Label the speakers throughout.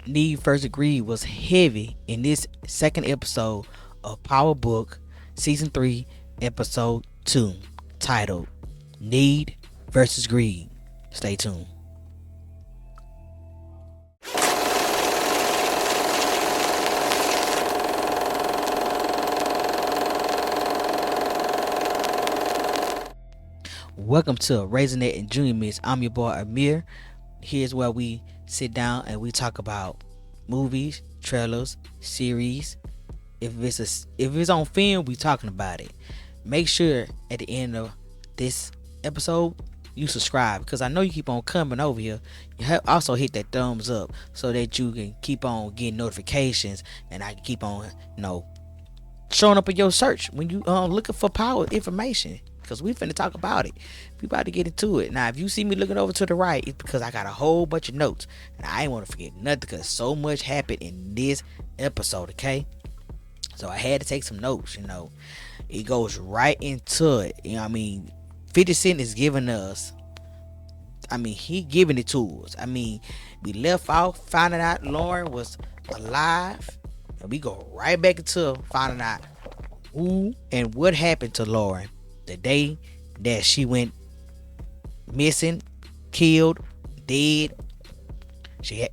Speaker 1: Need First Agreed was heavy in this second episode of Power Book Season 3, Episode 2, titled Need versus Greed. Stay tuned. Welcome to Raising It and Junior Miss. I'm your boy Amir. Here's where we sit down and we talk about movies, trailers, series. If it's on film, we talking about it. Make sure at the end of this episode you subscribe, because I know you keep on coming over here. Also hit that thumbs up so that you can keep on getting notifications, and I can keep on showing up in your search when you looking for power information, because we finna talk about it. We about to get into it. Now, if you see me looking over to the right, it's because I got a whole bunch of notes, and I ain't want to forget nothing because so much happened in this episode, okay? So I had to take some notes. It goes right into it. 50 Cent is giving us, he giving it to us. We left off finding out Lauren was alive, and we go right back into finding out who and what happened to Lauren the day that she went missing, killed, dead.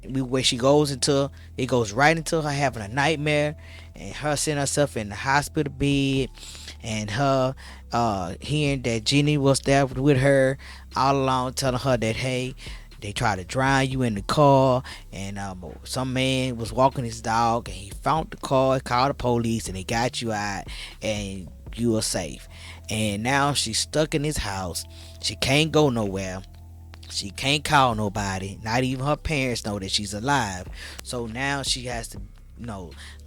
Speaker 1: Where she goes into, it goes right into her having a nightmare, and her seeing herself in the hospital bed, and her hearing that Jenny was there with her all along, telling her that, hey, they tried to drown you in the car, and some man was walking his dog, and he found the car, called the police, and they got you out, and you are safe. And now she's stuck in his house. She can't go nowhere. She can't call nobody. Not even her parents know that she's alive. So now she has to,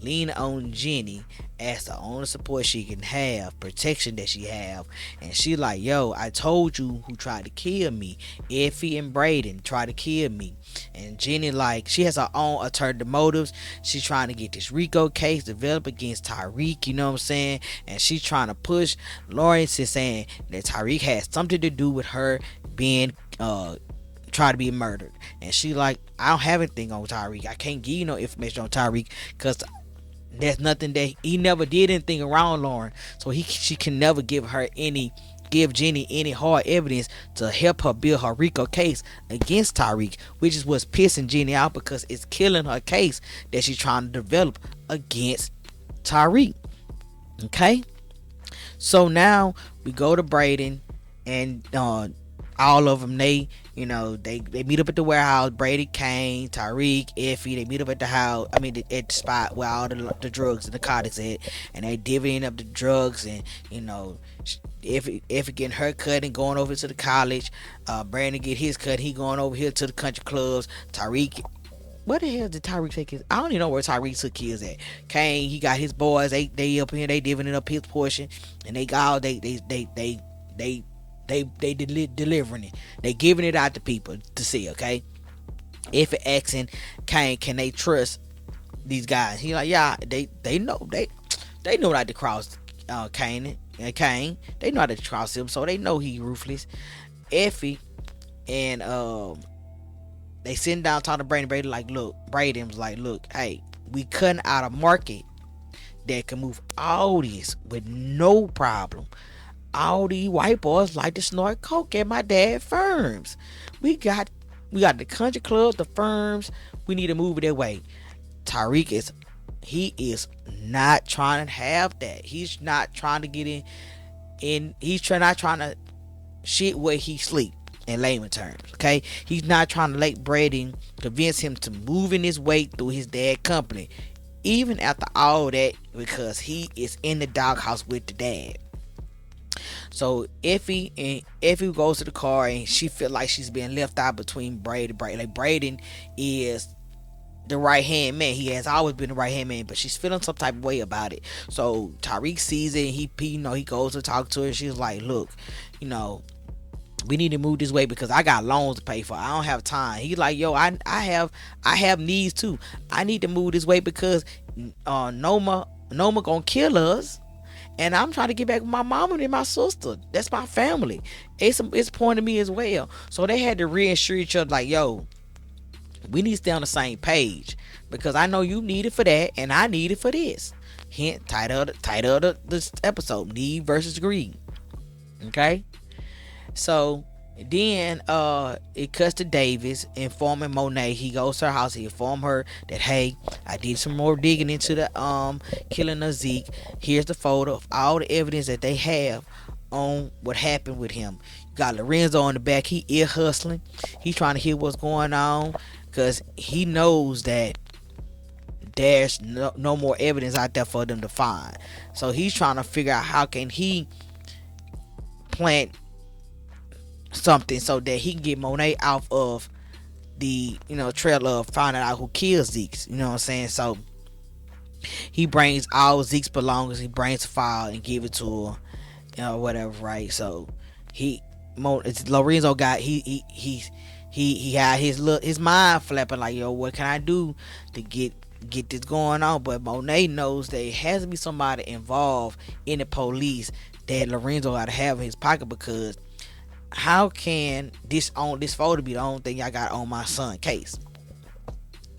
Speaker 1: lean on Jenny as the only support she can have, protection that she have. And she like, yo, I told you who tried to kill me. Effie and Braden tried to kill me. And Jenny, like, she has her own alternative motives. She's trying to get this Rico case developed against Tariq, you know what I'm saying? And she's trying to push Lawrence to saying that Tariq has something to do with her being try to be murdered. And she like, I don't have anything on Tariq. I can't give you no information on Tariq, because there's nothing that he never did anything around Lauren. So she can never give Jenny any hard evidence to help her build her Rico case against Tariq, which is what's pissing Jenny out, because it's killing her case that she's trying to develop against Tariq. Okay, so now we go to Braden, and all of them, they meet up at the warehouse. Brady, Kane, Tariq, Effie, they meet up at the house. At the spot where all the drugs and the narcotics at, and they divvying up the drugs. And Effie getting her cut and going over to the college. Brandon get his cut. He going over here to the country clubs. Tariq, where the hell did Tariq take his? I don't even know where Tariq took his at. Kane, he got his boys. They up here. They divvying up his portion, and they got they delivering it. They giving it out to people to see. Okay, if it asking Kane, can they trust these guys? He like, yeah, they know they know not to cross Kane and Kane. They know how to cross him, so they know he ruthless. Effie and they sitting down talking to Brady like, look, Brady was like, look, hey, we cutting out a market that can move all this with no problem. All these white boys like to snort coke at my dad's firms. We got the country clubs, the firms. We need to move it that way. Tariq is not trying to have that. He's not trying to get in. Not trying to shit where he sleep, in layman terms. Okay, he's not trying to let Brady convince him to move in his weight through his dad company, even after all that, because he is in the doghouse with the dad. So Effie goes to the car, and she feel like she's being left out between Braden. Like, Braden is the right hand man. He has always been the right hand man, but she's feeling some type of way about it. So Tariq sees it, and he goes to talk to her. She's like, look, we need to move this way because I got loans to pay for. I don't have time. He's like, yo, I have needs too. I need to move this way because Noma gonna kill us. And I'm trying to get back with my mama and my sister. That's my family. It's important to me as well. So they had to reassure each other, like, yo, We need to stay on the same page because I know you need it for that and I need it for this. Hint, title of this episode: Need versus Greed. Okay, so then it cuts to Davis informing Monet. He goes to her house. He informed her that, hey, I did some more digging into the killing of Zeke. Here's the photo of all the evidence that they have on what happened with him. You got Lorenzo on the back. He ear hustling. He trying to hear what's going on because he knows that there's no more evidence out there for them to find. So he's trying to figure out how can he plant something so that he can get Monet out of the trail of finding out who killed Zeke. You know what I'm saying? So he brings all Zeke's belongings. He brings a file and give it to her, whatever, right? So Lorenzo got he had his mind flapping like, yo, what can I do to get this going on? But Monet knows that it has to be somebody involved in the police that Lorenzo got to have in his pocket, because how can this photo be the only thing I got on my son case?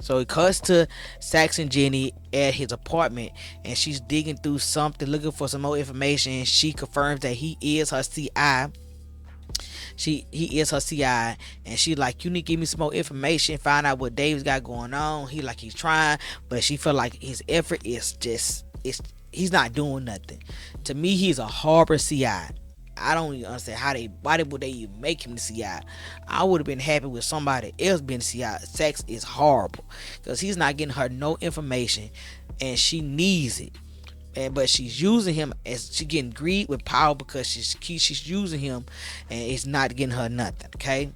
Speaker 1: So it cuts to Sax and Jenny at his apartment, and she's digging through something, looking for some more information. She confirms that he is her CI. He is her CI, and she like, you need to give me some more information, find out what Dave's got going on. He's trying, but she feel like his effort is he's not doing nothing. To me, he's a horrible CI. I don't even understand why would they even make him the CI. I would have been happy with somebody else being the CI. Sax is horrible because he's not getting her no information, and she needs it. But she's using him as she getting greed with power because she's using him, and it's not getting her nothing. Okay.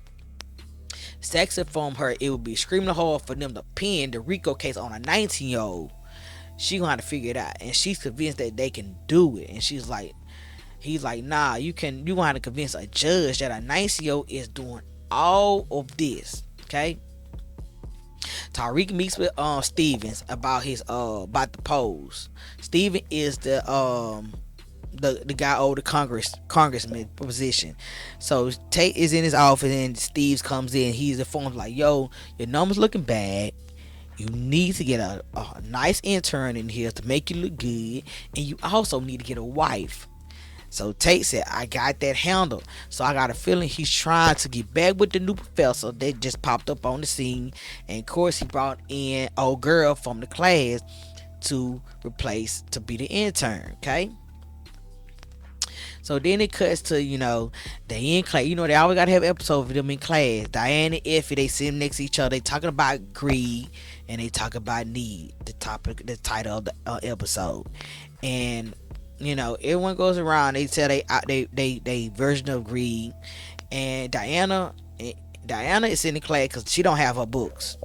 Speaker 1: Sax informed her it would be screaming hard for them to pin the RICO case on a 19-year-old. She gonna have to figure it out, and she's convinced that they can do it. And he's like, nah, you gonna have to convince a judge that a 19-year-old is doing all of this. Okay. Tariq meets with Stevens about the pose. Steven is the guy over the congressman position. So Tate is in his office and Steves comes in. He's informed like, yo, your numbers looking bad. You need to get a nice intern in here to make you look good, and you also need to get a wife. So Tate said, I got that handled. So I got a feeling he's trying to get back with the new professor that just popped up on the scene. And of course he brought in old girl from the class to be the intern. Okay. So then it cuts to, they in class. They always gotta have episodes of them in class. Diane and Effie, they sitting next to each other. They talking about greed and they talk about need. The title of the episode. And everyone goes around. They tell they version of greed, and Diana is in the class because she don't have her books.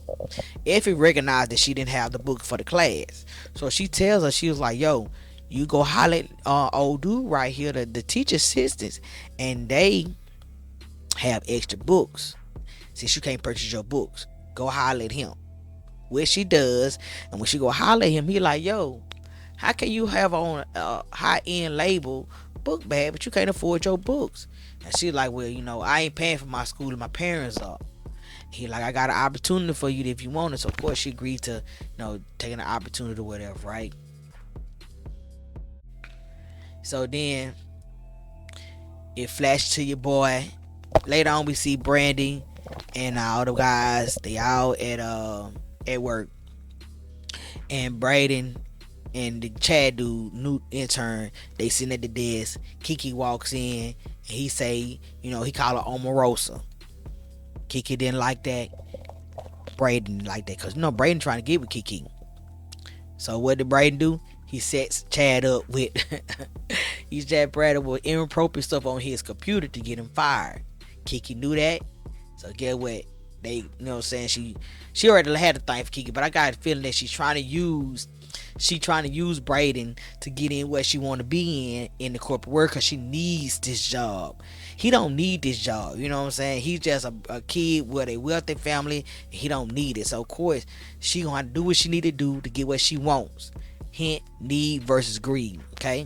Speaker 1: Effie recognized that she didn't have the book for the class, so she tells her, she was like, "Yo, you go holler at old dude right here, the teacher assistants, and they have extra books. Since you can't purchase your books, go holler at him." Which she does, and when she go holler at him, he like, "Yo, how can you have on a high-end label book bag, but you can't afford your books?" And she's like, well, I ain't paying for my school and my parents are. He like, I got an opportunity for you if you want it. So, of course, she agreed to, taking the opportunity or whatever, right? So then, it flashed to your boy. Later on, we see Brandy and all the guys. They all at work. And Braden and the Chad dude, new intern, they sitting at the desk. Kiki walks in and he say, he call her Omarosa. Kiki didn't like that. Braden didn't like that because Braden trying to get with Kiki. So what did Braden do? He sets Chad up with he set Brad up with inappropriate stuff on his computer to get him fired. Kiki knew that. So get what? They, she already had a thing for Kiki, but I got a feeling that she's trying to use Braden to get in where she want to be in the corporate world, because she needs this job. He don't need this job, you know what I'm saying? He's just a kid with a wealthy family, and he don't need it. So of course she gonna do what she need to do to get what she wants. Hint, need versus greed. Okay.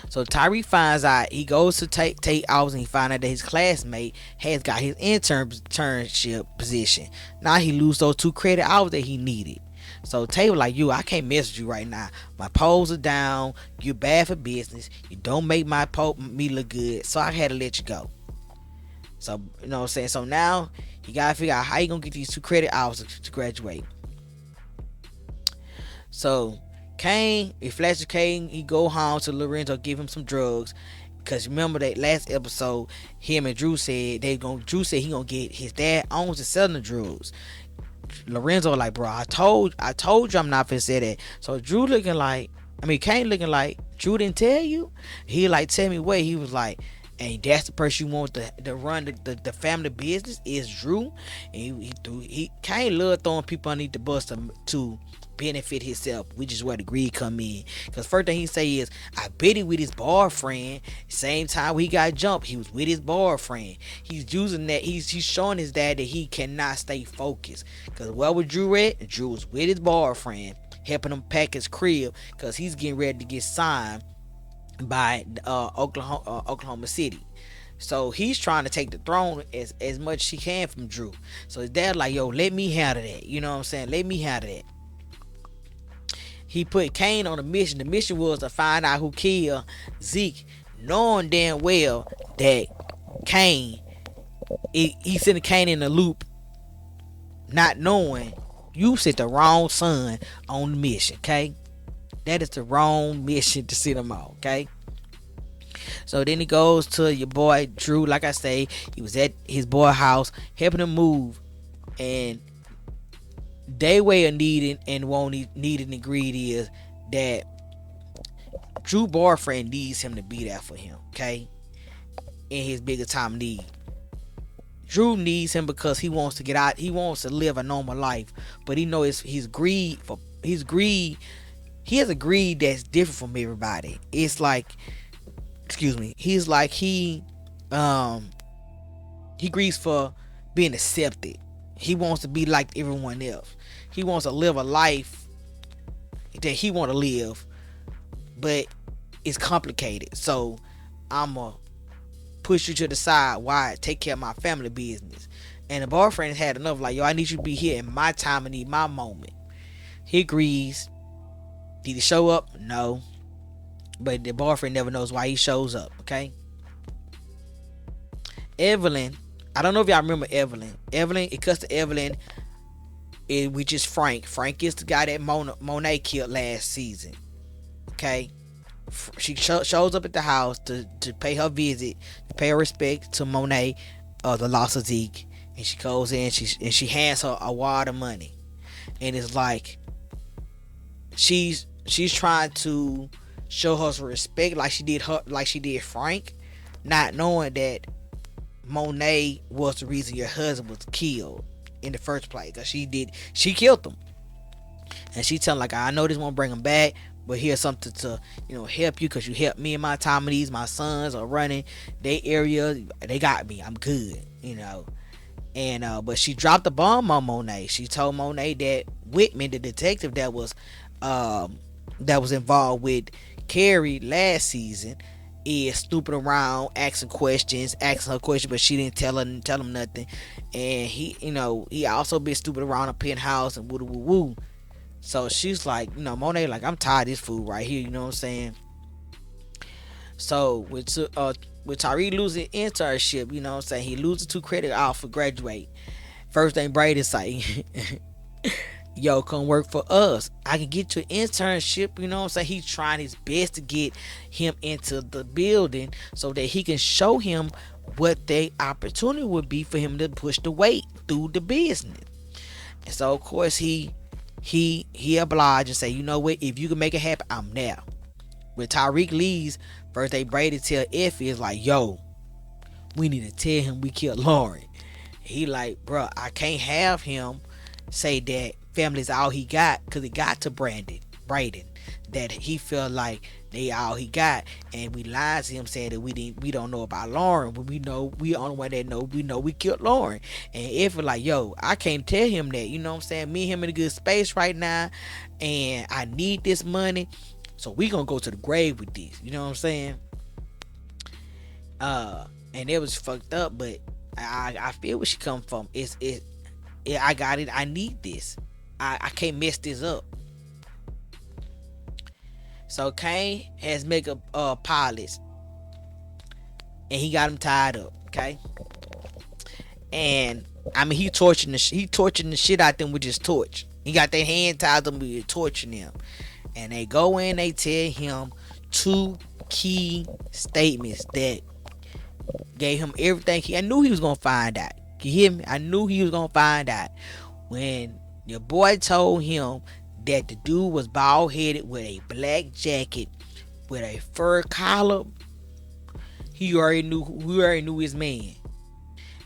Speaker 1: So Tyreek finds out, he goes to take hours, and he finds out that his classmate has got his internship position. Now he lose those 2 credit hours that he needed. So Tay was like, I can't mess with you right now. My polls are down. You're bad for business. You don't make me look good. So I had to let you go. So, you know what I'm saying? So now you gotta figure out how you gonna get these 2 credit hours to graduate. So Kane, if Flasher Kane, he go home to Lorenzo, give him some drugs. Cause remember that last episode, him and Drew said Drew said he gonna get, his dad owns and selling the drugs. Lorenzo like, bro, I told you I'm not finna say that. So Drew looking like, Kane looking like, Drew didn't tell you? He like, tell me what. He was like, and that's the person you want to run the family business is Drew. And he Kane love throwing people underneath the bus to benefit himself, which is where the greed come in. Because first thing he say is, I bet he with his boyfriend. Same time he got jumped, he was with his boyfriend. He's using that. He's showing his dad that he cannot stay focused. Because where was Drew at? Drew was with his boyfriend, helping him pack his crib, because he's getting ready to get signed by Oklahoma City. So he's trying to take the throne as much as he can from Drew. So his dad like, yo, let me handle that. You know what I'm saying? Let me handle that. He put Kane on a mission. The mission was to find out who killed Zeke, knowing damn well that Kane, he sent Kane in the loop, not knowing you sent the wrong son on the mission, okay? That is the wrong mission to send him on, okay? So then he goes to your boy Drew. Like I say, he was at his boy house helping him move, and they way of needing and needing and greed is that Drew boyfriend needs him to be there for him, okay? In his bigger time need. Drew needs him because he wants to get out. He wants to live a normal life, but he knows his greed. He has a greed that's different from everybody. It's like, he's like he grieves for being accepted. He wants to be like everyone else. He wants to live a life that he want to live, but it's complicated. So I'ma push you to the side while I take care of my family business. And the boyfriend had enough, like, yo, I need you to be here in my time. I need my moment. He agrees. Did he show up? No. But the boyfriend never knows why he shows up, okay? Evelyn, I don't know if y'all remember Evelyn. It cuts to Evelyn, which is Frank. Frank is the guy that Monet killed last season, okay? She shows up at the house to pay her visit, to pay her respect to Monet, the loss of Zeke. And she goes in, she hands her a wad of money. And it's like, she's trying to show her some respect like she did Frank, not knowing that Monet was the reason your husband was killed in the first place, because she killed him. And she telling, like, I know this won't bring him back, but here's something to help you, because you helped me in my time of needs. My sons are running their area, they got me, I'm good, and but she dropped the bomb on Monet. She told Monet that Whitman, the detective that was involved with Carrie last season, is snooping around, asking her questions, but she didn't tell him nothing. And he also been snooping around a penthouse and woo woo woo. So she's like, Monet, like, I'm tired of this fool right here, you know what I'm saying? So with Tariq losing internship, you know what I'm saying, he loses 2 credit off for graduate. First thing Brady's like, yo, come work for us. I can get you an internship, you know what I'm saying? He's trying his best to get him into the building so that he can show him what the opportunity would be for him to push the weight through the business. And so of course he obliged and say, you know what, if you can make it happen, I'm there. When Tyreek leaves, first day Brady tell Effie is like, yo, we need to tell him we killed Lauren. He like, bro, I can't have him say that family's all he got, because it got to Braden that he felt like they all he got, and we lied to him saying that we don't know about Lauren, but we only one that know we killed Lauren. And if like, yo, I can't tell him that, you know what I'm saying, me and him in a good space right now, and I need this money. So we gonna go to the grave with this. You know what I'm saying? And it was fucked up, but I feel where she come from. I got it. I need this. I can't mess this up. So Kane has makeup pilots, and he got him tied up. Okay, and I mean he torturing the shit out them with his torch. He got their hand tied them with torching them, and they go in. They tell him two key statements that gave him everything. I knew he was gonna find out. You hear me? I knew he was gonna find out when your boy told him that the dude was bald headed with a black jacket with a fur collar. He already knew. We already knew his man.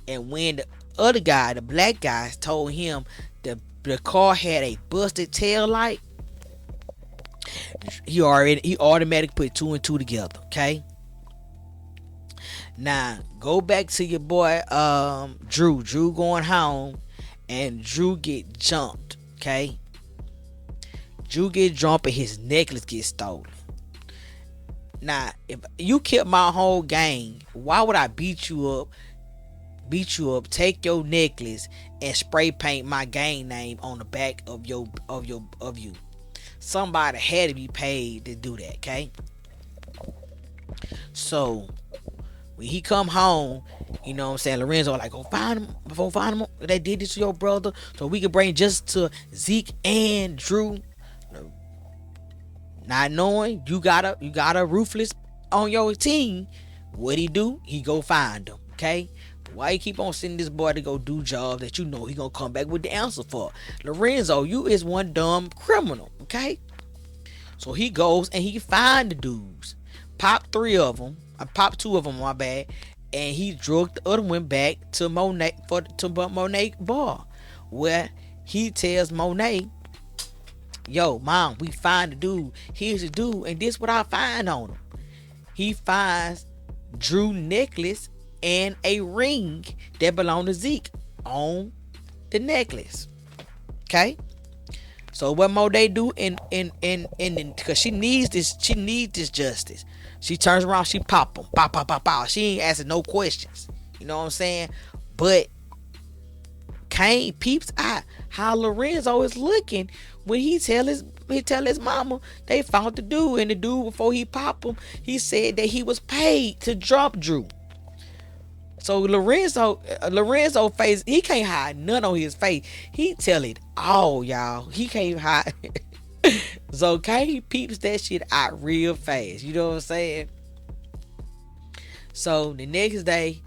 Speaker 1: And when the other guy, the black guy, told him the car had a busted tail light, he automatically put two and two together. Okay. Now go back to your boy Drew. Drew going home, and Drew get jumped. Okay. Drew get jumped and his necklace gets stolen. Now, if you killed my whole gang, why would I beat you up, take your necklace and spray paint my gang name on the back of you? Somebody had to be paid to do that, okay? So when he come home, you know what I'm saying, Lorenzo like, go find him. They did this to your brother, so we can bring justice to Zeke and Drew. Not knowing you got a ruthless on your team, what he do? He go find them. Okay, why you keep on sending this boy to go do jobs that you know he gonna come back with the answer for? Lorenzo, you is one dumb criminal. Okay, so he goes and he find the dudes, pop three of them, I pop two of them, my bad, and he drug the other one back to Monet bar, where he tells Monet, yo, mom, we find the dude. Here's the dude, and this what I find on him. He finds Drew necklace and a ring that belonged to Zeke on the necklace. Okay, so what Monet do in because she needs this justice. She turns around, she pop him, pop. She ain't asking no questions. You know what I'm saying? But Kane peeps out how Lorenzo is looking when he tell his mama they found the dude, and the dude, before he popped him, he said that he was paid to drop Drew. So Lorenzo face, he can't hide none on his face. He tell it all, y'all. He can't hide. So Kane peeps that shit out real fast. You know what I'm saying? So the next day,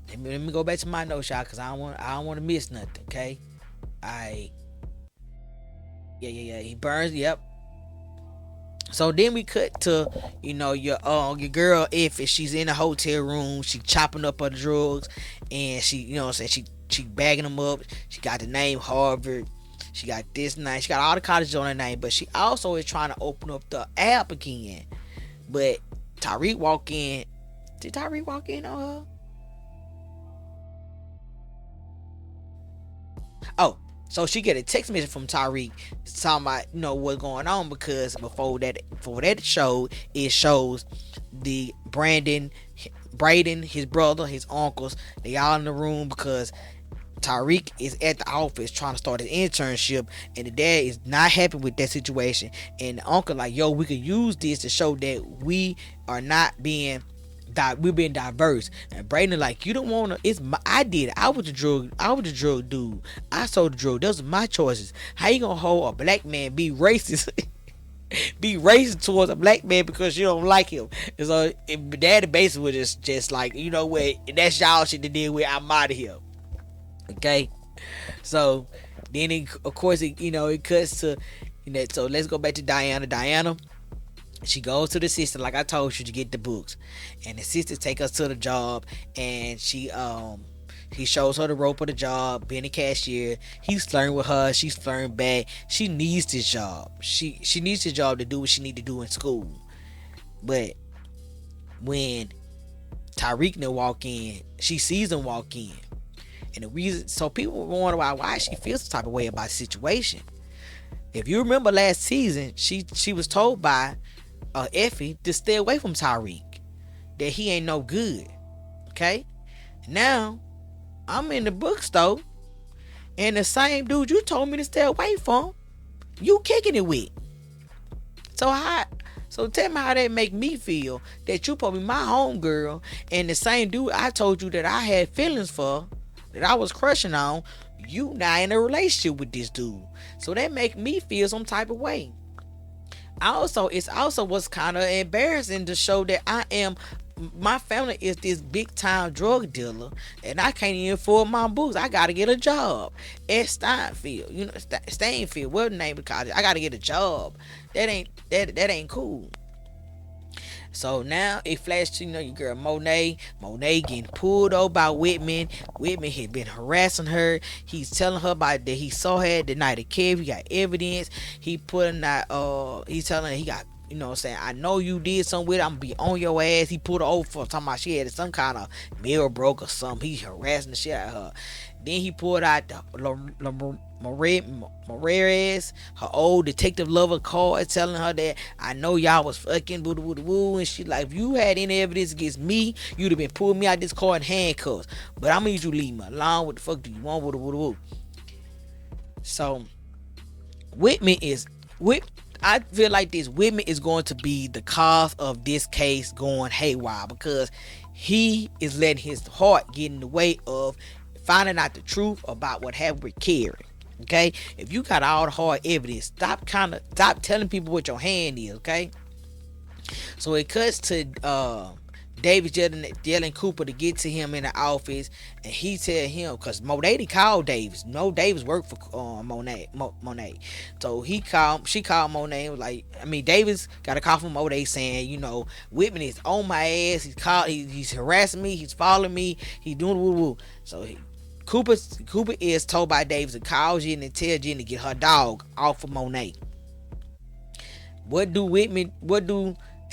Speaker 1: let me go back to my notes, y'all, because I don't want to miss nothing. Okay, yeah. He burns. Yep. So then we cut to, you know, your girl Effie. She's in a hotel room. She chopping up her drugs, and she, you know what I'm saying, she bagging them up. She got the name Harvard. She got this name. She got all the colleges on her name, but she also is trying to open up the app again. But Tariq walk in. Did Tariq walk in on her? Oh, so she get a text message from Tariq talking about, you know, what's going on, because before that show, it shows the Braden, his brother, his uncles, they all in the room because Tariq is at the office trying to start his internship, and the dad is not happy with that situation, and the uncle like, yo, we could use this to show that we are not being we're being diverse. And Braden like, you don't want to, I did it. I was the drug dude. I sold the drug. Those are my choices. How you gonna hold a black man be racist be racist towards a black man because you don't like him? And so daddy basically was just like, you know what, that's y'all shit to deal with. I'm out of here. Okay, so then of course it cuts to, you know, so let's go back to Diana. She goes to the sister, like I told you, to get the books, and the sister take us to the job, and he shows her the rope of the job, being a cashier. He's flirting with her, she's flirting back. She needs this job. She needs this job to do what she need to do in school. But when Tariq walk in, she sees him walk in, and the reason, so people wonder why she feels the type of way about the situation. If you remember last season, she was told by Effie to stay away from Tyreek. That he ain't no good. Okay? Now, I'm in the bookstore, and the same dude you told me to stay away from, you kicking it with. So tell me how that make me feel that you probably my homegirl, and the same dude I told you that I had feelings for, that I was crushing on, you now in a relationship with this dude. So that make me feel some type of way. It's also what's kind of embarrassing to show that my family is this big time drug dealer, and I can't even afford my books. I gotta get a job at Steinfield, Stainfield, whatever the name of college. I gotta get a job. That ain't cool. So now it flashed to your girl Monet. Monet getting pulled over by Whitman. Whitman had been harassing her. He's telling her about that he saw her the night of Kev. He got evidence. He putting that he's telling her he got, saying, I know you did something with it. I'm gonna be on your ass. He pulled her over for talking about she had some kind of mirror broke or something. He's harassing the shit out of her. Then he pulled out Morales, her old detective lover, card telling her that I know y'all was fucking woo woo woo, and she like, if you had any evidence against me, you'd have been pulling me out this car in handcuffs. But I'm gonna need you to leave me alone. What the fuck do you want? Woo woo woo. So Whitman is I feel like this Whitman is going to be the cause of this case going haywire, because he is letting his heart get in the way of finding out the truth about what happened with Kerry. Okay, if you got all the hard evidence, stop telling people what your hand is. Okay, so it cuts to Davis yelling Cooper to get to him in the office, and he tell him, because Monet called Davis. No, Davis worked for Monet. So she called Monet and was like, Davis got a call from Monet saying, Whitman is on my ass. He's harassing me. He's following me. He's doing woo woo. So Cooper is told by Davis to call Jen and tell Jen to get her dog off of Monet.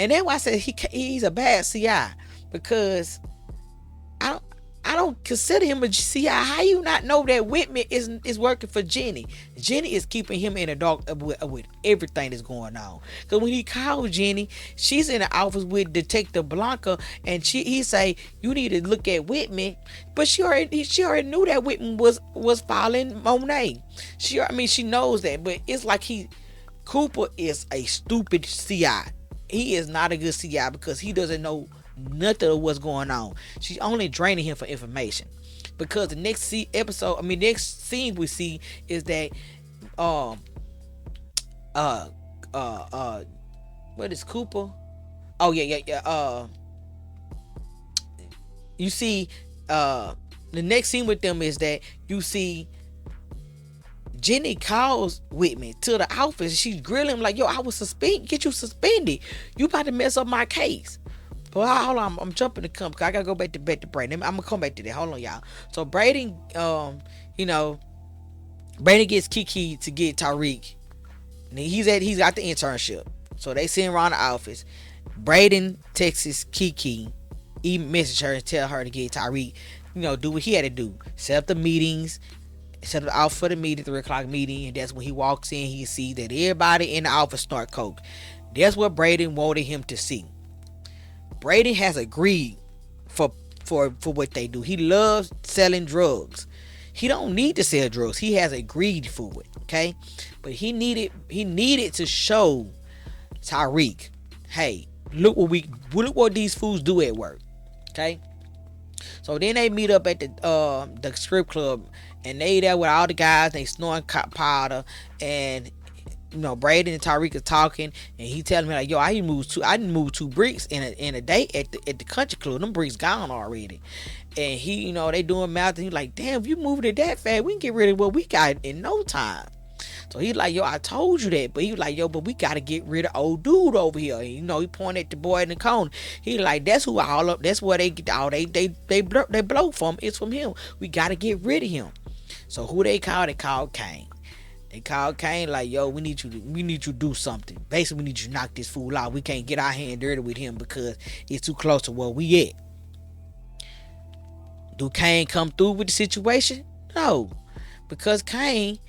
Speaker 1: And that's why I said he's a bad CI, because I don't consider him a CI. How you not know that Whitman is working for Jenny? Jenny is keeping him in the dark with everything that's going on. Because when he called Jenny, she's in the office with Detective Blanca, and he say, you need to look at Whitman. But she already knew that Whitman was following Monet. She knows that, but it's like Cooper is a stupid CI. He is not a good CI because he doesn't know nothing of what's going on. She's only draining him for information. Because the next scene we see is that what is Cooper? Oh yeah. You see the next scene with them is that you see Jenny calls Whitman to the office. She's grilling him like, yo, I was get you suspended. You about to mess up my case. But hold on, I'm jumping the because I gotta go back to Braden. I'm gonna come back to that. Hold on, y'all. So Braden, Braden gets Kiki to get Tyreek. He's got the internship. So they send around the office. Braden texts Kiki, message her and tell her to get Tyreek, do what he had to do. Set up the meetings, set up out for the meeting, 3:00 meeting, and that's when he walks in. He sees that everybody in the office snort coke. That's what Braden wanted him to see. Braden has agreed for what they do. He loves selling drugs. He don't need to sell drugs. He has agreed for it. Okay, but he needed to show Tyreek, hey, look what these fools do at work. Okay. So then they meet up at the strip club, and they there with all the guys. They snoring powder, and Braden and Tyreek are talking, and he telling me like, yo, I didn't move 2 bricks in a day at the country club. Them bricks gone already. And he, they doing math, and he like, damn, if you moving it that fast, we can get rid of what we got in no time. So he like, yo, I told you that. But he was like, yo, but we gotta get rid of old dude over here. And, he pointed at the boy in the cone. He like, that's where they get all they blow from. It's from him. We gotta get rid of him. So who they call? They called Kane. They called Kane like, yo, we need you to do something. Basically, we need you to knock this fool out. We can't get our hand dirty with him because it's too close to where we at. Do Kane come through with the situation? No. Because Kane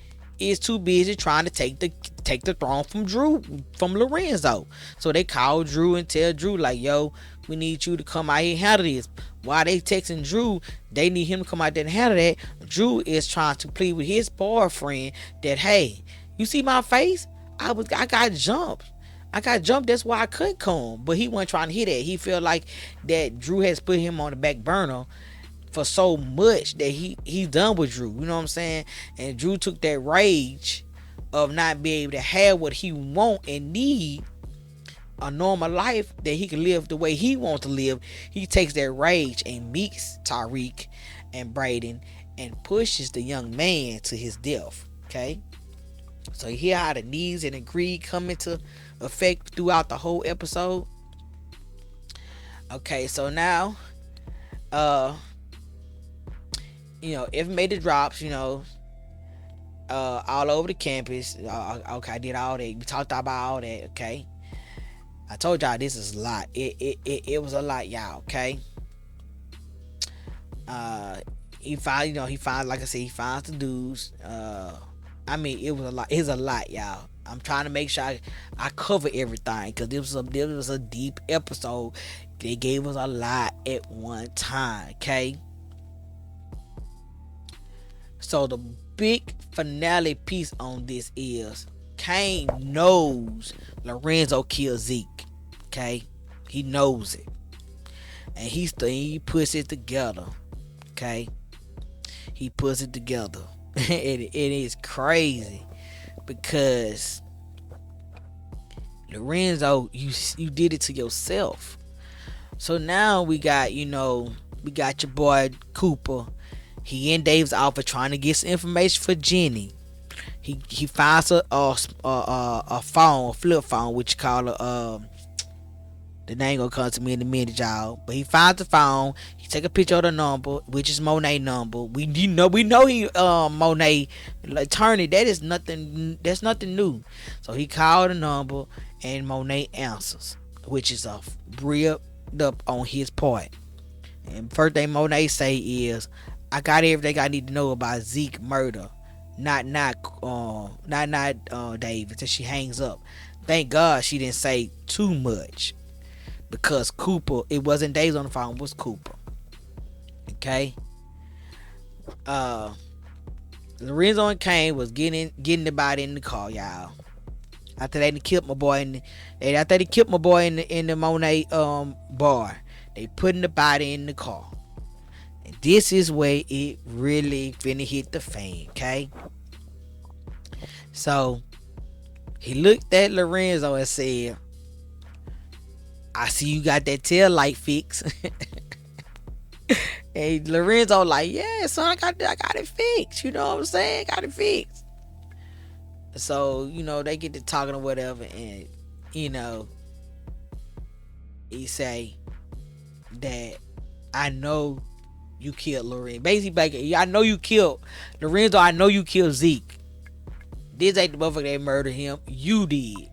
Speaker 1: is too busy trying to take the throne from Lorenzo. So they call Drew and tell Drew like, yo, we need you to come out here and handle this. While they texting Drew, they need him to come out there and handle that. Drew is trying to plead with his boyfriend that, hey, you see my face? I got jumped. That's why I couldn't come. But he wasn't trying to hear that. He felt like that Drew has put him on the back burner for so much that he's done with Drew. You know what I'm saying? And Drew took that rage of not being able to have what he want and need, a normal life that he can live the way he wants to live. He takes that rage and meets Tariq and Brayden and pushes the young man to his death. Okay? So you hear how the needs and the greed come into effect throughout the whole episode. Okay, so now information drops, all over the campus. Okay, I did all that. We talked about all that. Okay, I told y'all this is a lot. It was a lot, y'all. Okay. He finds the dudes. It was a lot. It's a lot, y'all. I'm trying to make sure I cover everything because this was a deep episode. They gave us a lot at one time. Okay. So the big finale piece on this is Kane knows Lorenzo killed Zeke. Okay, he knows it, and he puts it together. Okay, he puts it together. It is crazy because Lorenzo, you did it to yourself. So now we got your boy Cooper. He in Dave's office trying to get some information for Jenny. He finds a phone, a flip phone, which you call the name gonna come to me in a minute, y'all. But he finds the phone. He take a picture of the number, which is Monet's number. We know he Monet attorney. That's nothing new. So he called the number and Monet answers, which is a real up on his part. And first thing Monet say is, I got everything I need to know about Zeke murder. Not Dave, until she hangs up. Thank God she didn't say too much. Because Cooper, it wasn't Dave on the phone, it was Cooper. Okay? Lorenzo and Kane was getting the body in the car, y'all. After they killed my boy in the Monet bar. They putting the body in the car. This is where it really finna hit the fan, okay? So, he looked at Lorenzo and said, I see you got that tail light fixed. And Lorenzo like, yeah, son, I got it fixed. You know what I'm saying? Got it fixed. So, they get to talking or whatever, and, he say that I know you killed Lorenzo. Basically, I know you killed Lorenzo. I know you killed Zeke. This ain't the motherfucker that murdered him. You did.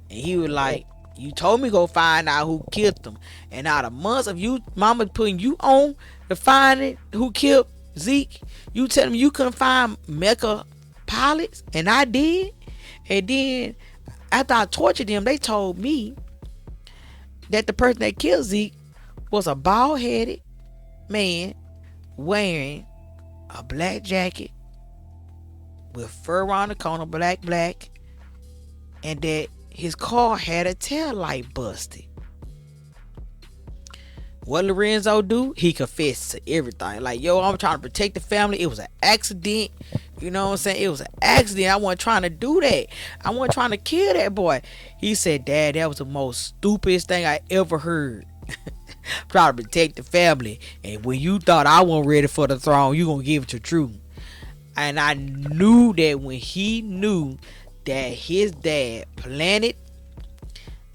Speaker 1: And he was like, you told me go find out who killed them. And out of months of you, mama putting you on to find who killed Zeke, you telling me you couldn't find Mecca pilots, and I did. And then after I tortured them, they told me that the person that killed Zeke was a bald-headed man wearing a black jacket with fur around the corner, black, and that his car had a tail light busted. What Lorenzo do? He confessed to everything. Like, yo, I'm trying to protect the family. It was an accident. You know what I'm saying? It was an accident. I wasn't trying to do that. I wasn't trying to kill that boy. He said, Dad, that was the most stupidest thing I ever heard. Trying to protect the family. And when you thought I wasn't ready for the throne, you gonna give it to Drew. And I knew that when he knew that his dad planted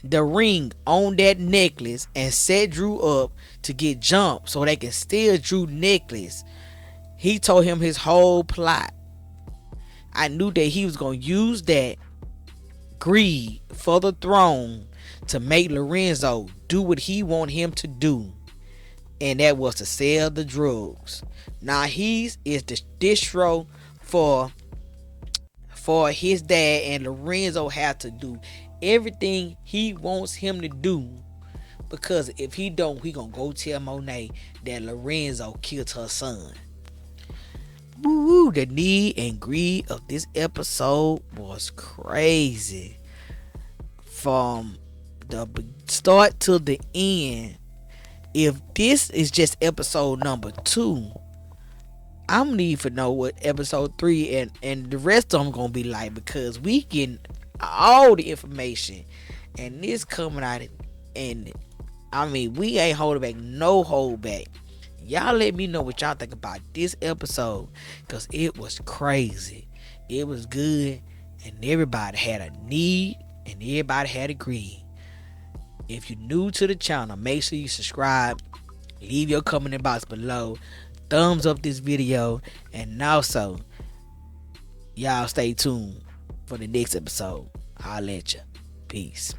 Speaker 1: the ring on that necklace and set Drew up to get jumped so they can steal Drew's necklace, he told him his whole plot. I knew that he was going to use that greed for the throne to make Lorenzo do what he want him to do, and that was to sell the drugs. Now he is the distro for for his dad, and Lorenzo had to do everything he wants him to do, because if he don't, he gonna go tell Monet that Lorenzo killed her son. Woo, the need and greed of this episode was crazy. From the start to the end. If this is just episode number 2, I'm need to know what episode 3 and the rest of them gonna be like, because we getting all the information and this coming out, and I mean, we ain't holding back, no hold back. Y'all let me know what y'all think about this episode, because it was crazy. It was good, and everybody had a need and everybody had a greed. If you're new to the channel, make sure you subscribe, leave your comment box below, thumbs up this video, and also y'all stay tuned for the next episode. I'll let you. Peace.